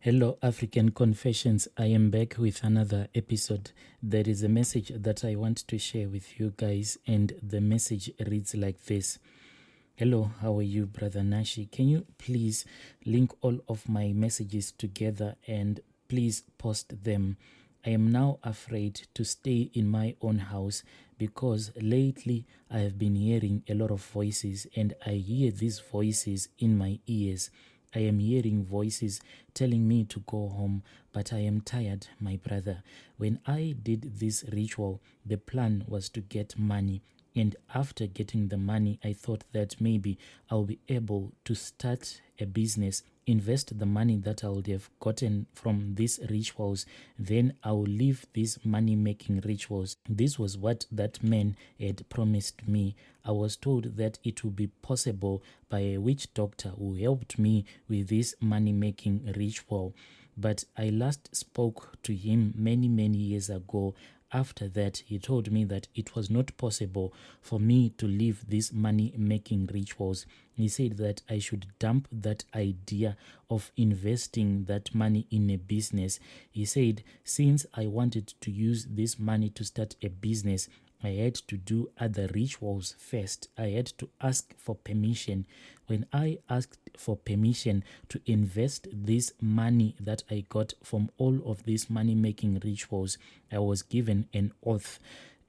Hello, African Confessions. I am back with another episode. There is a message that I want to share with you guys, and the message reads like this. Hello, how are you, Brother Nashi? Can you please link all of my messages together and please post them? I am now afraid to stay in my own house because lately I have been hearing a lot of voices, and I hear these voices in my ears. I am hearing voices telling me to go home, but I am tired, my brother. When I did this ritual, the plan was to get money. And after getting the money, I thought that maybe I'll be able to start a business, invest the money that I would have gotten from these rituals. Then I'll leave these money-making rituals. This was what that man had promised me. I was told that it would be possible by a witch doctor who helped me with this money-making ritual. But I last spoke to him many years ago. After that, he told me that it was not possible for me to leave these money-making rituals. He said that I should dump that idea of investing that money in a business. He said, since I wanted to use this money to start a business, I had to do other rituals first. I had to ask for permission. When I asked for permission to invest this money that I got from all of these money-making rituals, I was given an oath.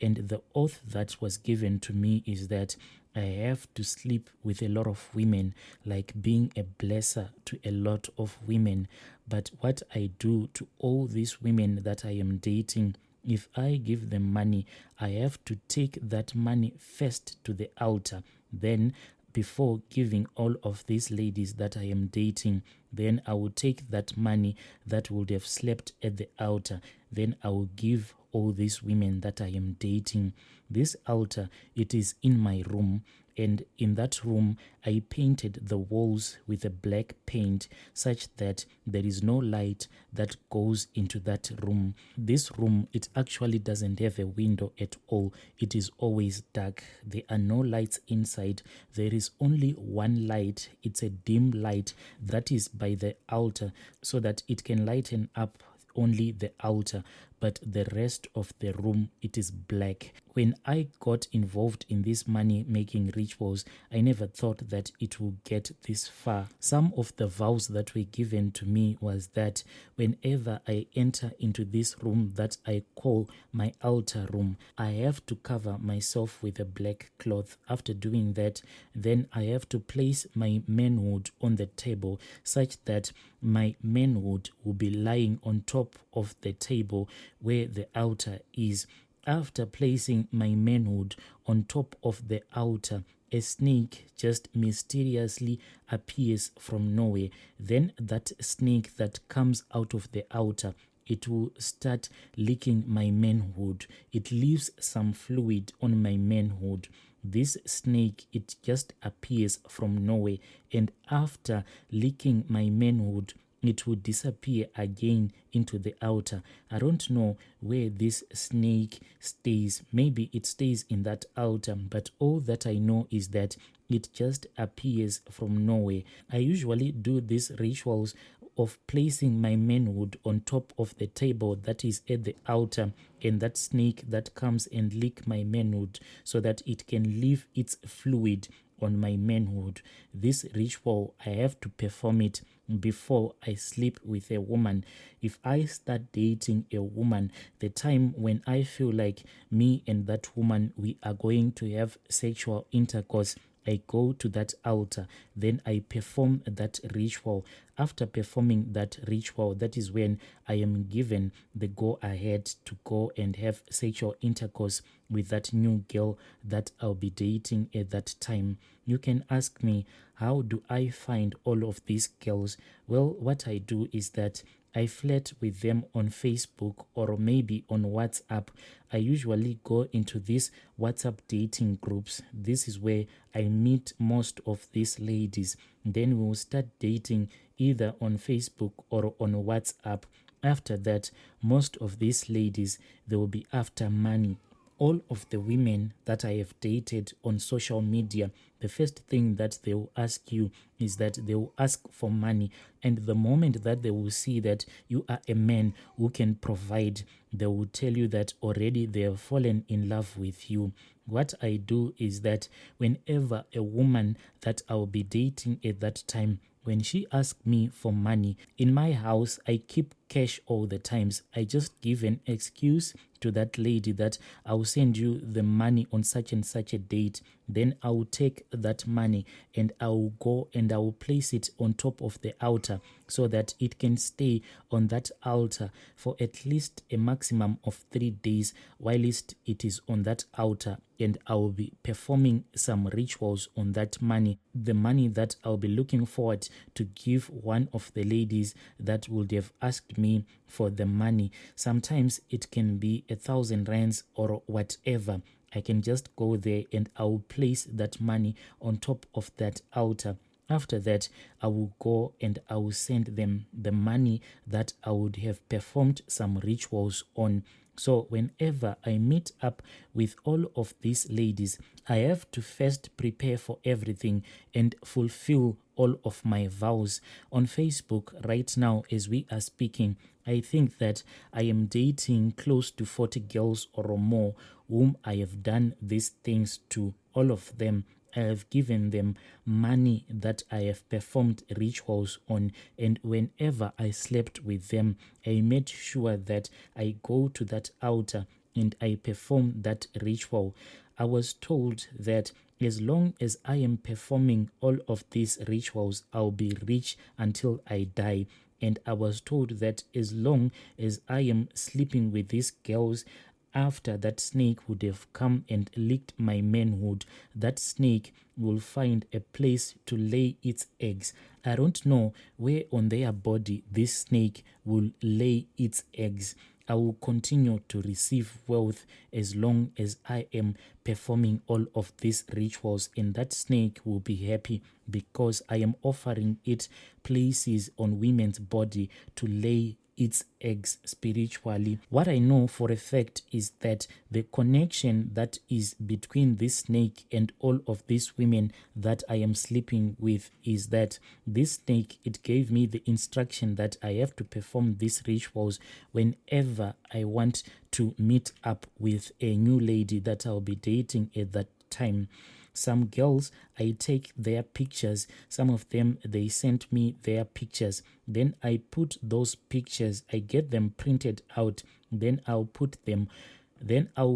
And the oath that was given to me is that I have to sleep with a lot of women, like being a blesser to a lot of women. But what I do to all these women that I am dating, if I give them money, I have to take that money first to the altar. Then, before giving all of these ladies that I am dating, then I will take that money that would have slept at the altar. Then I will give all these women that I am dating. This altar, it is in my room. And in that room, I painted the walls with a black paint such that there is no light that goes into that room. This room, it actually doesn't have a window at all. It is always dark. There are no lights inside. There is only one light. It's a dim light that is by the altar so that it can lighten up only the altar, but the rest of the room, it is black. When I got involved in these money-making rituals, I never thought that it would get this far. Some of the vows that were given to me was that whenever I enter into this room that I call my altar room, I have to cover myself with a black cloth. After doing that, then I have to place my manhood on the table such that my manhood will be lying on top of the table where the altar is. After placing my manhood on top of the altar, a snake just mysteriously appears from nowhere. Then that snake that comes out of the altar, it will start licking my manhood. It leaves some fluid on my manhood. This snake, it just appears from nowhere, and after licking my manhood, it would disappear again into the altar. I don't know where this snake stays. Maybe it stays in that altar, but all that I know is that it just appears from nowhere. I usually do these rituals of placing my manhood on top of the table that is at the altar, and that snake that comes and lick my manhood so that it can leave its fluid on my manhood. This ritual, I have to perform it before I sleep with a woman. If I start dating a woman, the time when I feel like me and that woman, we are going to have sexual intercourse, I go to that altar, then I perform that ritual. After performing that ritual, that is when I am given the go-ahead to go and have sexual intercourse with that new girl that I'll be dating at that time. You can ask me, how do I find all of these girls? Well, what I do is that I flirt with them on Facebook or maybe on WhatsApp. I usually go into these WhatsApp dating groups. This is where I meet most of these ladies. Then we will start dating either on Facebook or on WhatsApp. After that, most of these ladies, they will be after money. all of the women that I have dated on social media, the first thing that they will ask you is that they will ask for money. And the moment that they will see that you are a man who can provide, they will tell you that already they have fallen in love with you. What I do is that whenever a woman that I'll be dating at that time, when she asks me for money, in my house, I keep cash all the times. I just give an excuse to that lady that I'll send you the money on such and such a date. Then I'll take that money and I'll go and I'll place it on top of the altar so that it can stay on that altar for at least a maximum of 3 days whilst it is on that altar. And I'll be performing some rituals on that money, the money that I'll be looking forward to give one of the ladies that would have asked me for the money. Sometimes it can be 1,000 rands or whatever. I can just go there and I'll place that money on top of that altar. After that, I will go and I will send them the money that I would have performed some rituals on. So whenever I meet up with all of these ladies, I have to first prepare for everything and fulfill all of my vows. On Facebook right now, as we are speaking, I think that I am dating close to 40 girls or more whom I have done these things to. All of them, I have given them money that I have performed rituals on, and whenever I slept with them, I made sure that I go to that altar and I perform that ritual. I was told that as long as I am performing all of these rituals, I'll be rich until I die. And I was told that as long as I am sleeping with these girls, after that snake would have come and licked my manhood, that snake will find a place to lay its eggs. I don't know where on their body this snake will lay its eggs. I will continue to receive wealth as long as I am performing all of these rituals, and that snake will be happy because I am offering it places on women's body to lay its eggs spiritually. What I know for a fact is that the connection that is between this snake and all of these women that I am sleeping with is that this snake, it gave me the instruction that I have to perform these rituals whenever I want to meet up with a new lady that I'll be dating at that time. Some girls, I take their pictures. Some of them, they sent me their pictures. Then I put those pictures, I get them printed out. Then I'll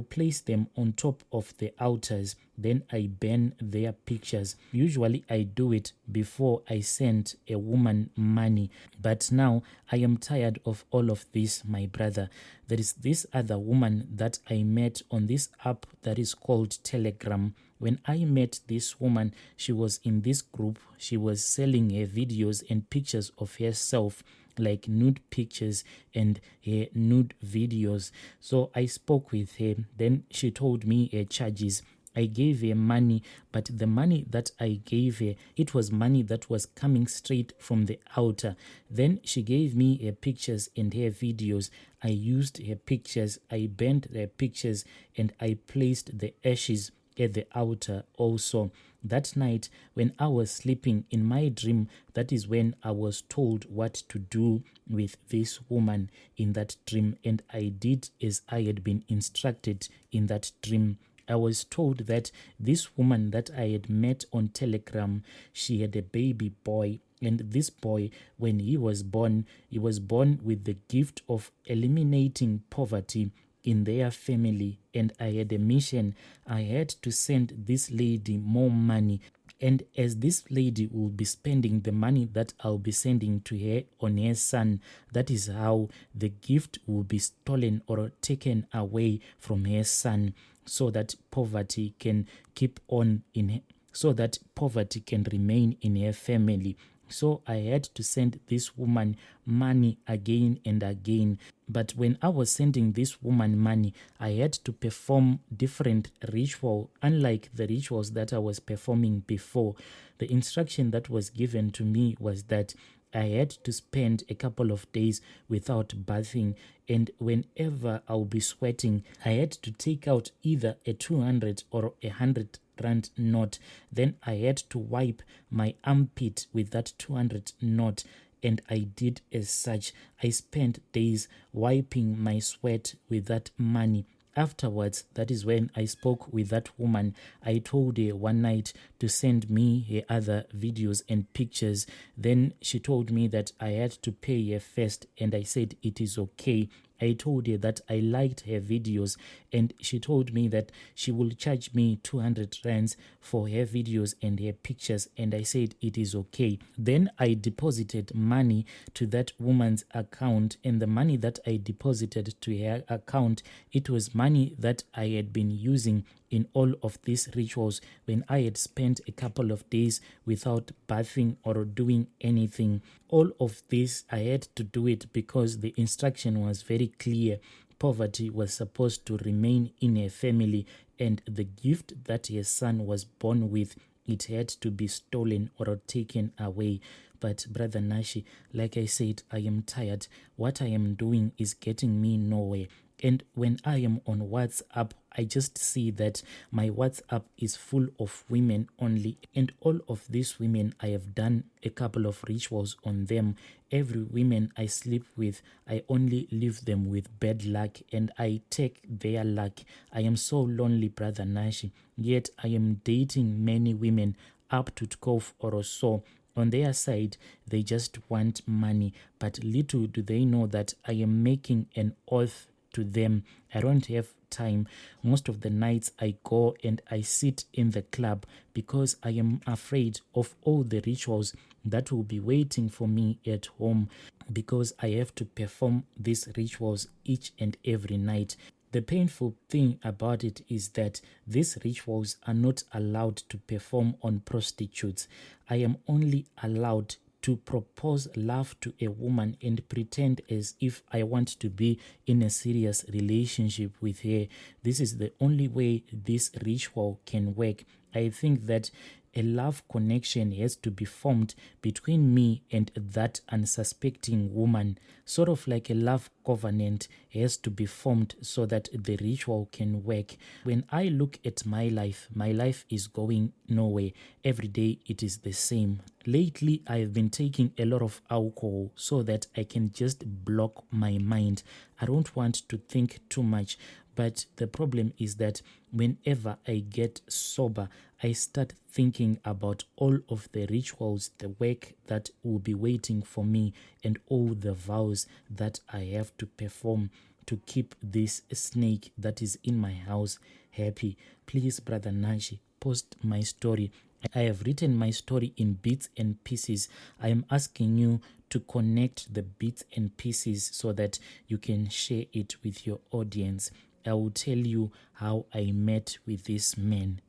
place them on top of the altars. Then I burn their pictures. Usually I do it before I send a woman money. But now I am tired of all of this, my brother. There is this other woman that I met on this app that is called Telegram. When I met this woman, she was in this group. She was selling her videos and pictures of herself, like nude pictures and her nude videos. So I spoke with her. Then she told me her charges. I gave her money, but the money that I gave her, it was money that was coming straight from the altar. Then she gave me her pictures and her videos. I used her pictures, I burned her pictures, and I placed the ashes at the altar also. That night when I was sleeping in my dream, that is when I was told what to do with this woman in that dream, and I did as I had been instructed in that dream. I was told that this woman that I had met on Telegram, she had a baby boy, and this boy, when he was born with the gift of eliminating poverty in their family, and I had a mission. I had to send this lady more money, and as this lady will be spending the money that I'll be sending to her on her son, that is how the gift will be stolen or taken away from her son, so that poverty can keep on in her, so that poverty can remain in her family. So I had to send this woman money again and again. But when I was sending this woman money, I had to perform different ritual, unlike the rituals that I was performing before. The instruction that was given to me was that I had to spend a couple of days without bathing, and whenever I'll be sweating, I had to take out either a 200 or a 100 rand note. Then I had to wipe my armpit with that 200 note, and I did as such. I spent days wiping my sweat with that money. Afterwards, that is when I spoke with that woman. I told her one night to send me her other videos and pictures. Then she told me that I had to pay her first, and I said it is okay. I told her that I liked her videos, and she told me that she will charge me 200 rands for her videos and her pictures, and I said it is okay. Then I deposited money to that woman's account, and the money that I deposited to her account, it was money that I had been using in all of these rituals when I had spent a couple of days without bathing or doing anything. All of this, I had to do it because the instruction was very clear. Poverty was supposed to remain in her family, and the gift that her son was born with, it had to be stolen or taken away. But Brother Nashi, like I said, I am tired. What I am doing is getting me nowhere. And when I am on WhatsApp, I just see that my WhatsApp is full of women only. And all of these women, I have done a couple of rituals on them. Every woman I sleep with, I only leave them with bad luck, and I take their luck. I am so lonely, Brother Nashi. Yet I am dating many women, up to 12 or so. On their side, they just want money. But little do they know that I am making an oath to them. I don't have time. Most of the nights I go and I sit in the club because I am afraid of all the rituals that will be waiting for me at home, because I have to perform these rituals each and every night. The painful thing about it is that these rituals are not allowed to perform on prostitutes. I am only allowed to propose love to a woman and pretend as if I want to be in a serious relationship with her. This is the only way this ritual can work. I think that a love connection has to be formed between me and that unsuspecting woman. Sort of like a love covenant has to be formed so that the ritual can work. When I look at my life is going nowhere. Every day it is the same. Lately, I have been taking a lot of alcohol so that I can just block my mind. I don't want to think too much. But the problem is that whenever I get sober, I start thinking about all of the rituals, the work that will be waiting for me, and all the vows that I have to perform to keep this snake that is in my house happy. Please, Brother Nashi, post my story. I have written my story in bits and pieces. I am asking you to connect the bits and pieces so that you can share it with your audience. I will tell you how I met with this man.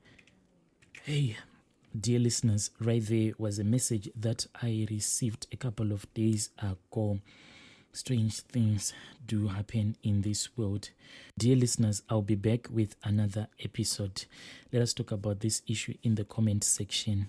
Hey, dear listeners, right there was a message that I received a couple of days ago. Strange things do happen in this world. Dear listeners, I'll be back with another episode. Let us talk about this issue in the comment section.